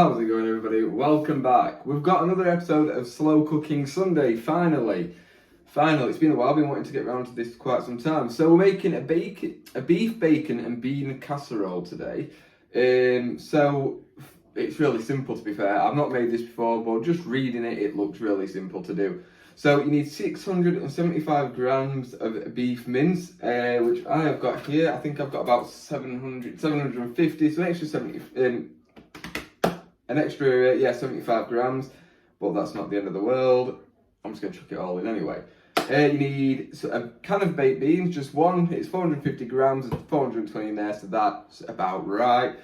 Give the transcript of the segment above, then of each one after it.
How's it going, everybody? Welcome back. We've got another episode of Slow Cooking Sunday, finally. It's been a while, I've been wanting to get around to this for quite some time. So we're making a beef, bacon and bean casserole today. So it's really simple, to be fair. I've not made this before, but just reading it, it looks really simple to do. So you need 675 grams of beef mince, which I have got here. I think I've got about 750, so an extra 75 grams, but that's not the end of the world. I'm just going to chuck it all in anyway. You need a can of baked beans, just one. It's 450 grams, and 420 in there, so that's about right.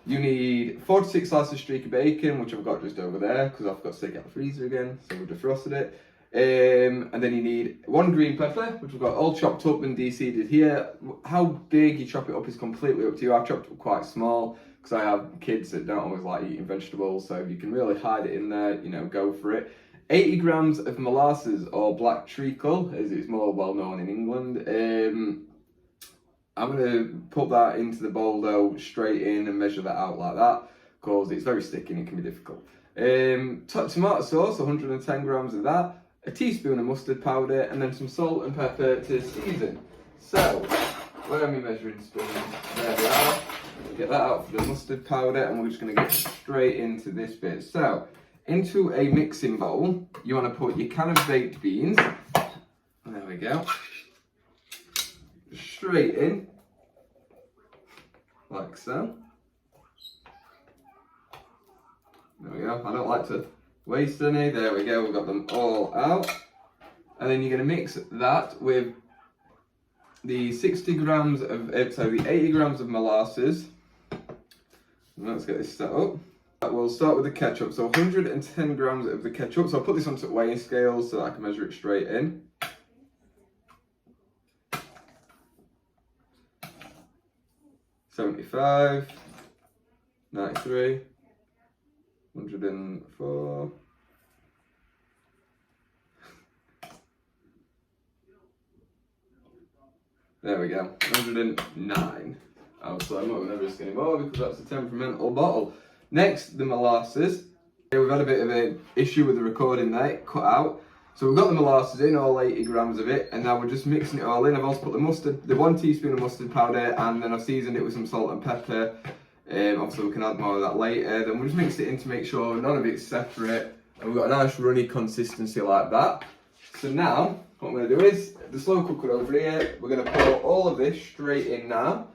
You need 4 to 6 slices of streaky bacon, which I've got just over there, because I've got to take it out of the freezer again, so we've defrosted it. And then you need 1 green pepper, which we've got all chopped up and de-seeded here. How big you chop it up is completely up to you. I've chopped it up quite small, because I have kids that don't always like eating vegetables, so if you can really hide it in there, go for it. 80 grams of molasses, or black treacle, as it's more well known in England. I'm going to put that into the bowl though, straight in, and measure that out like that, because it's very sticky and it can be difficult. Tomato sauce, 110 grams of that, a teaspoon of mustard powder, and then some salt and pepper to season. So, where are my measuring spoons? There we are. Get that out for the mustard powder, and we're just going to get straight into this bit. So, into a mixing bowl, you want to put your can of baked beans. There we go. Straight in, like so. There we go. I don't like to waste any. There we go. We've got them all out. And then you're going to mix that with the 80 grams of molasses. Let's get this set up. We'll start with the ketchup. So 110 grams of the ketchup. So I'll put this onto weighing scales so that I can measure it straight in. $75, 93, 104. There we go, 109. Obviously, I'm not going to risk any more because that's a temperamental bottle. Next, the molasses. We've had a bit of an issue with the recording there, it cut out. So we've got the molasses in, all 80 grams of it, and now we're just mixing it all in. I've also put the 1 teaspoon of mustard powder, and then I've seasoned it with some salt and pepper. Obviously we can add more of that later. Then we'll just mix it in to make sure none of it's separate, and we've got a nice runny consistency like that. So now, what I'm going to do is, the slow cooker over here, we're going to pour all of this straight in now,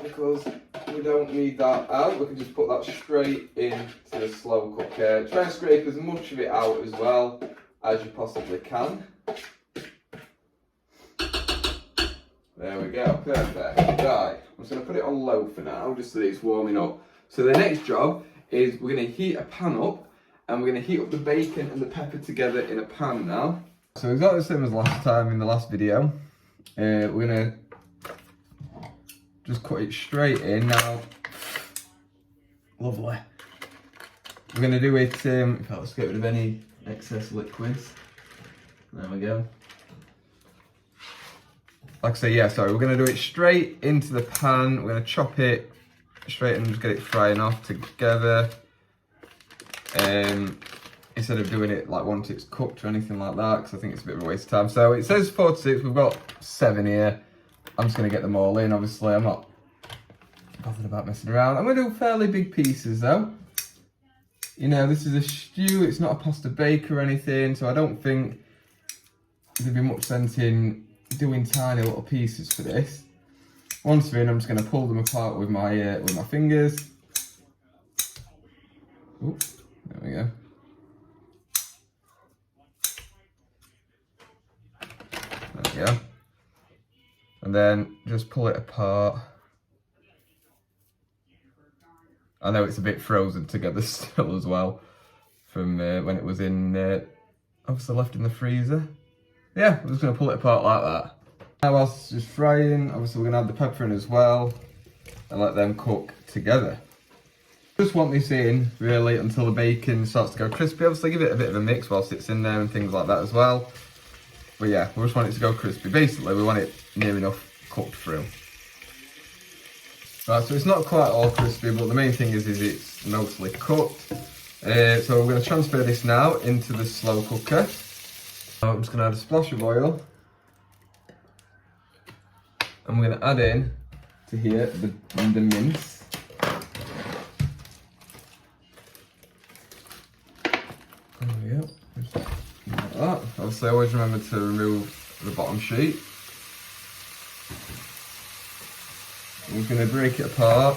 because we don't need that out. We can just put that straight into the slow cooker. Try and scrape as much of it out as well as you possibly can. There we go, perfect. Right, I'm just going to put it on low for now, just so that it's warming up. So the next job is we're going to heat a pan up, and we're going to heat up the bacon and the pepper together in a pan now. So exactly the same as last time in the last video. We're going to just cut it straight in now. Lovely. We're going to do it, let's get rid of any excess liquids. There we go. Like I say, we're going to do it straight into the pan. We're going to chop it straight and just get it frying off together. Instead of doing it like once it's cooked or anything like that, because I think it's a bit of a waste of time. So it says 4 to 6, we've got 7 here. I'm just going to get them all in, obviously. I'm not bothered about messing around. I'm going to do fairly big pieces though. This is a stew, it's not a pasta bake or anything, so I don't think there'd be much sense in doing tiny little pieces for this. Once they're in, I'm just going to pull them apart with my fingers. Ooh, there we go. There we go. And then just pull it apart. I know it's a bit frozen together still as well from when it was in, obviously left in the freezer. Yeah, I'm just going to pull it apart like that. Now whilst it's just frying, obviously we're going to add the pepper in as well and let them cook together. Just want this in really until the bacon starts to go crispy. Obviously give it a bit of a mix whilst it's in there and things like that as well. But yeah, we just want it to go crispy. Basically we want it near enough cooked through. Right, so it's not quite all crispy, but the main thing is it's mostly cooked. So we're going to transfer this now into the slow cooker. I'm just going to add a splash of oil. And we're going to add in to here the mince. There we go. Just like that. Obviously, always remember to remove the bottom sheet. We're going to break it apart.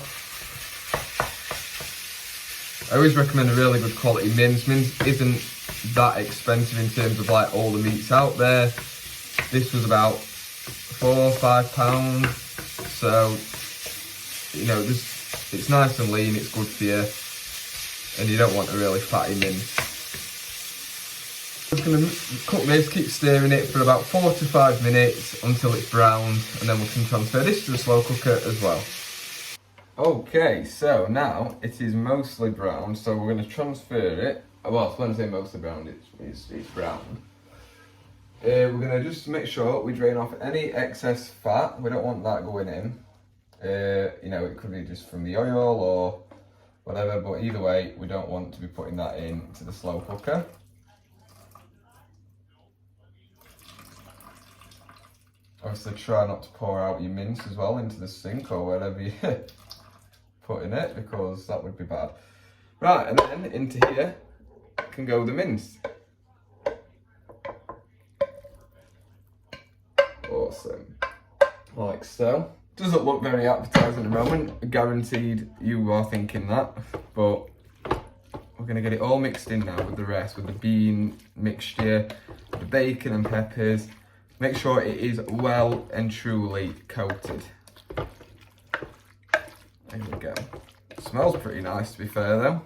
I always recommend a really good quality mince. Mince isn't that expensive in terms of like all the meats out there. This was about £4 or £5, so you know, it's nice and lean, it's good for you, and you don't want a really fatty mince. I'm just going to cook this, keep stirring it for about 4 to 5 minutes until it's browned, and then we can transfer this to the slow cooker as well. Okay, so now it is mostly browned, so we're going to transfer it. Well, when I say mostly browned, it's browned. We're going to just make sure we drain off any excess fat. We don't want that going in. You know, it could be just from the oil or whatever, but either way, we don't want to be putting that into the slow cooker. Obviously, try not to pour out your mince as well into the sink or wherever you put in it, because that would be bad. Right, and then into here can go the mince. Awesome. Like so. Doesn't look very appetizing at the moment. Guaranteed you are thinking that, but we're going to get it all mixed in now with the rest, with the bean mixture, the bacon and peppers. Make sure it is well and truly coated. There we go. It smells pretty nice, to be fair though.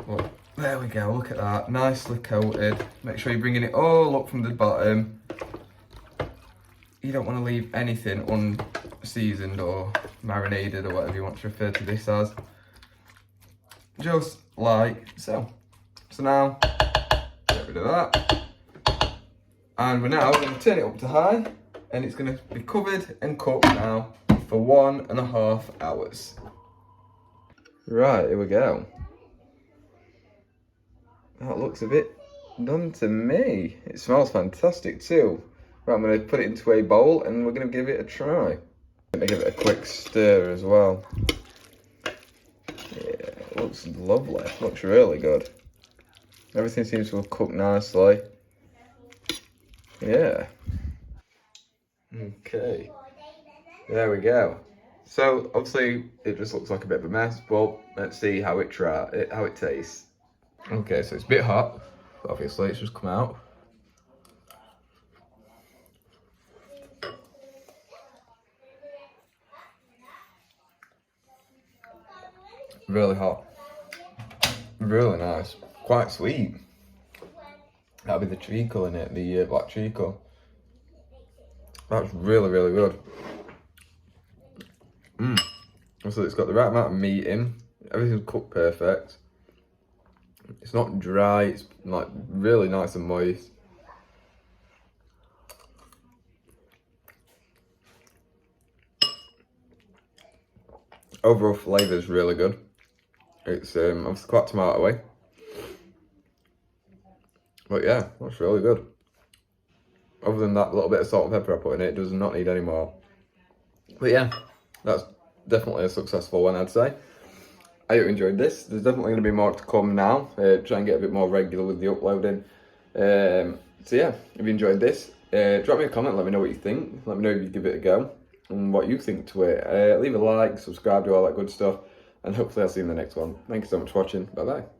Well, there we go, look at that, nicely coated. Make sure you're bringing it all up from the bottom. You don't want to leave anything unseasoned or marinated or whatever you want to refer to this as. Just like so. So now, get rid of that. And we're now going to turn it up to high, and it's going to be covered and cooked now for 1.5 hours. Right, here we go. That looks a bit done to me. It smells fantastic too. Right, I'm going to put it into a bowl and we're going to give it a try. I'm going to give it a quick stir as well. Yeah, it looks lovely. It looks really good. Everything seems to have cooked nicely. Yeah. Okay. There we go. So obviously it just looks like a bit of a mess, but let's see how it tastes. Okay, so it's a bit hot. Obviously, it's just come out. Really hot. Really nice. Quite sweet. That'll be the treacle in it, the black treacle. That's really, really good. So it's got the right amount of meat in. Everything's cooked perfect. It's not dry, it's like really nice and moist. Overall flavour is really good. It's obviously quite tomato-y. But yeah, that's really good. Other than that little bit of salt and pepper I put in it, it does not need any more. But yeah, that's definitely a successful one, I'd say. I hope you enjoyed this. There's definitely going to be more to come now. Try and get a bit more regular with the uploading. So yeah, if you enjoyed this, drop me a comment, let me know what you think. Let me know if you give it a go and what you think to it. Leave a like, subscribe, do all that good stuff. And hopefully I'll see you in the next one. Thank you so much for watching. Bye bye.